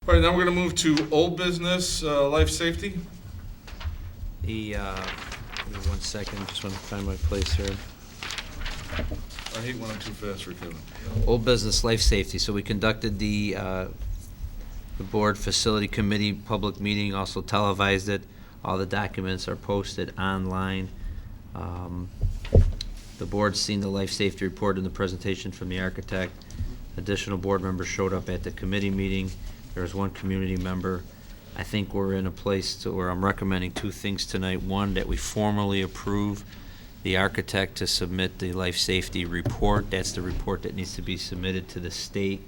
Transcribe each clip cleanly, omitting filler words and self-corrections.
All right, now we're going to move to old business, life safety. Give me 1 second, just want to find my place here. I hate when I'm too fast for Kevin. Old business, life safety. So we conducted the board facility committee public meeting, also televised it. All the documents are posted online. The board's seen the life safety report and the presentation from the architect. Additional board members showed up at the committee meeting. There was one community member. I think we're in a place where I'm recommending two things tonight. One, that we formally approve the architect to submit the life safety report. That's the report that needs to be submitted to the state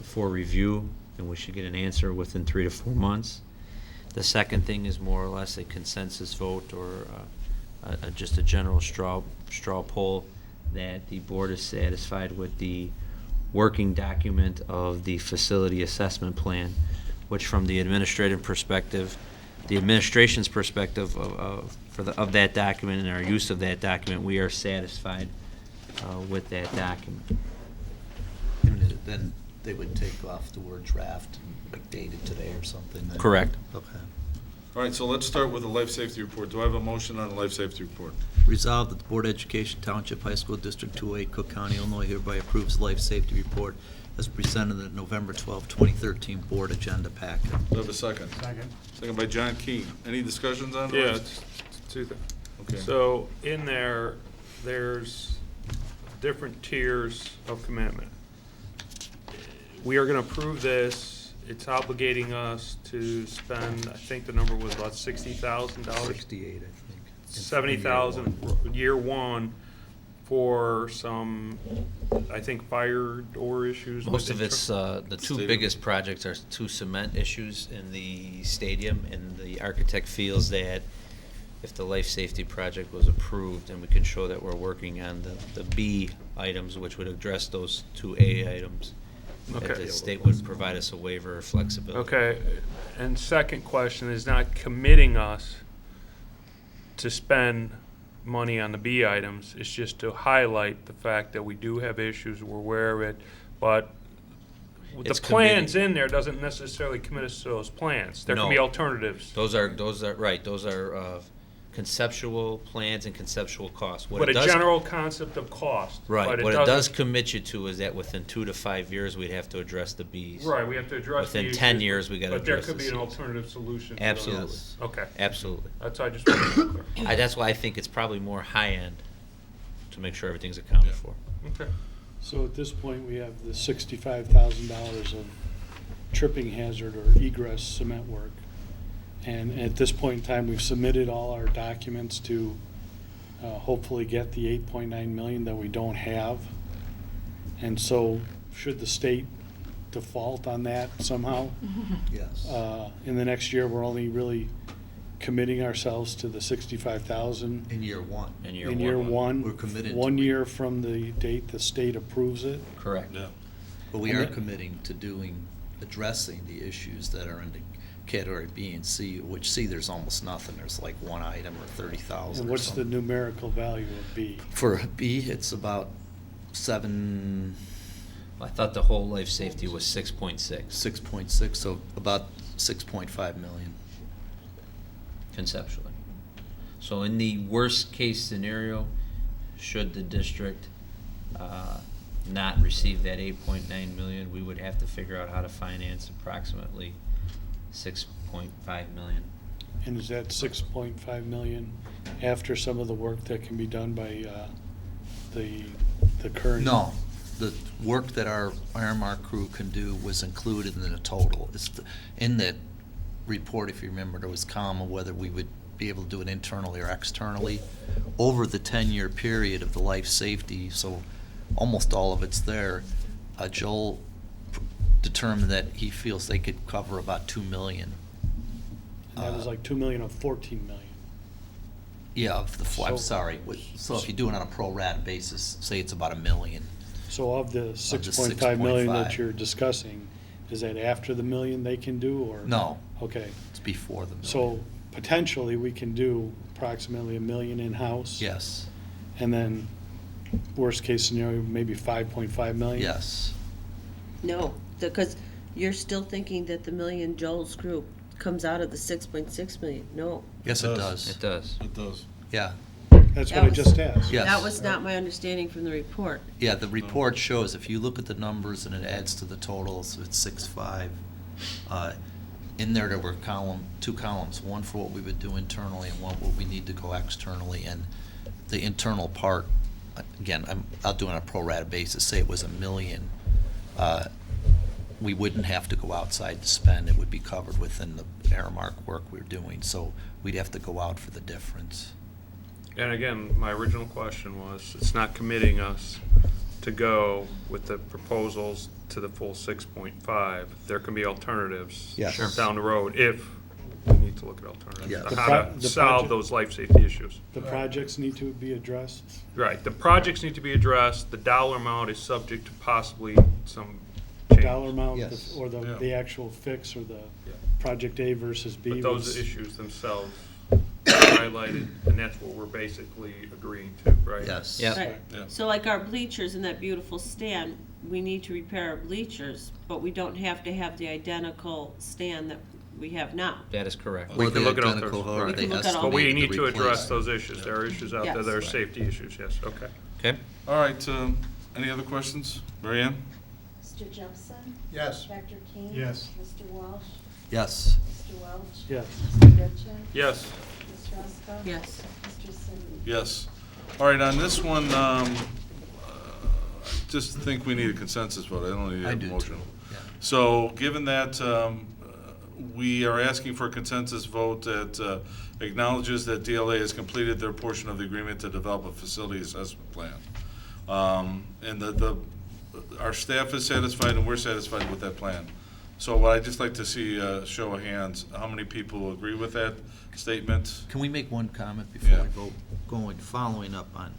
for review, and we should get an answer within 3 to 4 months. The second thing is more or less a consensus vote or just a general straw poll that the board is satisfied with the working document of the facility assessment plan, which from the administrative perspective, the administration's perspective of that document and our use of that document, we are satisfied with that document. And then they would take off the word draft, like dated today or something? Then. Correct. Okay. All right, so let's start with the life safety report. Do I have a motion on the life safety report? Resolved that the Board of Education Township High School District 2A, Cook County, Illinois hereby approves the life safety report as presented in the November 12, 2013 board agenda packet. Do I have a second? Second. Second by John Key. Any discussions on Yeah, this? it's two things. Okay. So in there, there's different tiers of commitment. We are gonna approve this. It's obligating us to spend, I think the number was about $60,000. 68, I think. 70,000 year one for some, I think, fire door issues. Most with of it's, the two Stadium. biggest projects are two cement issues in the stadium, and the architect feels that if the life safety project was approved, and we can show that we're working on the B items, which would address those two A items, that Okay. the state would provide us a waiver of flexibility. Okay, and second question is not committing us to spend money on the B items. It's just to highlight the fact that we do have issues, we're aware of it, but with the It's plans committing. in there doesn't necessarily commit us to those plans. There can be No. alternatives. Those are right. Those are conceptual plans and conceptual costs. What But it a does, general concept of cost. right. But What it doesn't- does commit you to is that within 2 to 5 years, we'd have to address the Bs. Right, we have to address the Within issues, 10 years, we gotta but there address could the be an Cs. alternative solution. to Absolutely. those. Okay, Absolutely. that's I just wanted to be clear. That's why I think it's probably more high-end to make sure everything's accounted for. Okay. So at this point, we have the $65,000 of tripping hazard or egress cement work. And at this point in time, we've submitted all our documents to hopefully get the 8.9 million that we don't have. And so should the state default on that somehow, Yes. in the next year, we're only really committing ourselves to the 65,000 In year one. In in year one. We're committed to 1 it. year from the date the state approves it. Correct. But we And are the- committing to addressing the issues that are in the category B and C, which C, there's almost nothing. There's like one item or 30,000 And or what's the something. numerical value of B? For B, it's about 7, I thought the whole life safety was 6.6 6.6, so about 6.5 million. conceptually. So in the worst-case scenario, should the district not receive that 8.9 million, we would have to figure out how to finance approximately 6.5 million. And is that 6.5 million after some of the work that can be done by the current? No, the work that our IRMAR crew can do was included in the total. In that report, if you remember, there was comma whether we would be able to do it internally or externally. Over the 10-year period of the life safety, so almost all of it's there, Joel determined that he feels they could cover about 2 million. And that was like 2 million of 14 million. Yeah, I'm So- sorry. So if you do it on a pro rata basis, say it's about 1 million. So of the 6.5 million 6.5. that you're discussing, is that after the million they can do, or? No, Okay, it's before the million. so potentially we can do approximately 1 million in-house? Yes, And then, worst case scenario, maybe 5.5 million? yes. No, because You're still thinking that the million Joel's group comes out of the 6.6 million? No. Yes, it does. It does. It does. Yeah, That's That what I was- just asked. Yes. That was not my understanding from the report. yeah, the report shows, if you look at the numbers and it adds to the totals, it's 6.5. In there were two columns, one for what we would do internally and one what we need to go externally. And the internal part, again, I'll do it on a pro rata basis, say it was $1 million. We wouldn't have to go outside to spend, it would be covered within the Aramark work we're doing, so we'd have to go out for the difference. And again, my original question was, it's not committing us to go with the proposals to the full 6.5. There can be alternatives Yes. Sure. down the road if we need to look at alternatives. Yes. to The How pro- to the solve project- those life safety issues. The projects need to be addressed. Right, the projects need to be addressed, the dollar amount is subject to possibly some change. Dollar amount, Yes. or Yeah. the actual fix, or the Yeah. project A versus B. But those was- issues themselves are highlighted, and that's what we're basically agreeing to, right? Yes. Yeah. Right. Yeah. So like our bleachers in that beautiful stand, we need to repair our bleachers, but we don't have to have the identical stand that we have now. That is correct. We Or can the look at identical, alternatives, however right. they We can look at all- But we estimate need the to address replacement. those issues. There are issues out there Yes. that are Right. safety issues, yes, okay. Okay? All right, any other questions? Mary Ann? Mr. Jepson? Yes. Dr. King? Yes. Mr. Walsh? Yes. Mr. Welch? Yes. Mr. Goodchick? Yes, Ms. Ruska? Yes. Mr. Sidney? Yes. All right, on this one, I just think we need a consensus vote. I don't need I a do motion. too. Yeah. So, given that we are asking for a consensus vote that acknowledges that DLA has completed their portion of the agreement to develop a facility assessment plan. And our staff is satisfied and we're satisfied with that plan. So what I'd just like to see a show of hands, how many people agree with that statement? Can we make one comment before Yeah. we go, following up on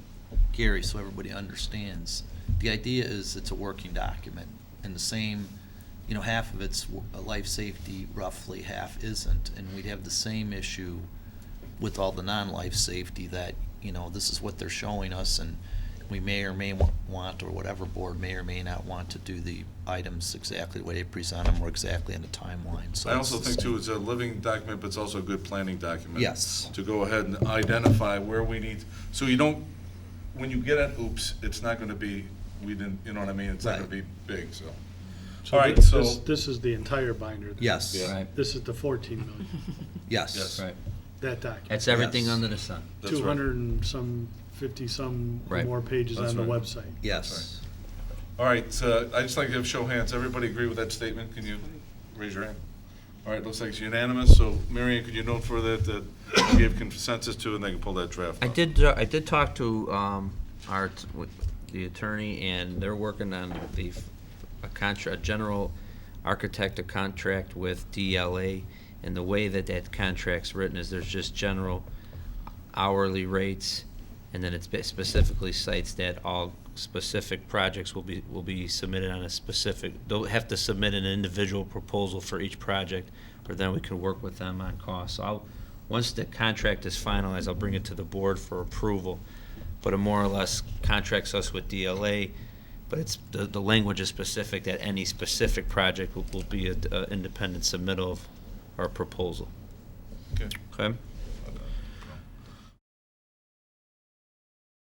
Gary, so everybody understands? The idea is it's a working document, and the same, half of it's life safety, roughly, half isn't, and we'd have the same issue with all the non-life safety that, this is what they're showing us, and we may or may want, or whatever board may or may not want to do the items exactly the way they present them, or exactly in the timeline, so. I it's also the think same. too, it's a living document, but it's also a good planning document. Yes. To go ahead and identify where we need, so you don't, when you get at oops, it's not gonna be, we didn't, you know what I mean? It's not gonna be Right. big, so. So All right, this, so- this is the entire binder. then? Yes. Yeah. Right. This is the 14 million, Yes. Yes. Right. that document. That's everything Yes. under the sun. That's right. 200 and some, 50 some Right. more pages That's on the right. website. Yes. All right, I'd just like to have show of hands. Everybody agree with that statement? Can you raise your hand? All right, looks like it's unanimous, so Mary Ann, could you note for that you gave consensus to, and they can pull that draft I up? did talk to with the attorney, and they're working on a general architect, a contract with DLA, and the way that contract's written is there's just general hourly rates, and then it specifically cites that all specific projects will be submitted on a specific, they'll have to submit an individual proposal for each project, or then we can work with them on costs. So once the contract is finalized, I'll bring it to the board for approval, but it more or less contracts us with DLA, but it's, the language is specific that any specific project will be an independent submittal of our proposal. Okay. Okay?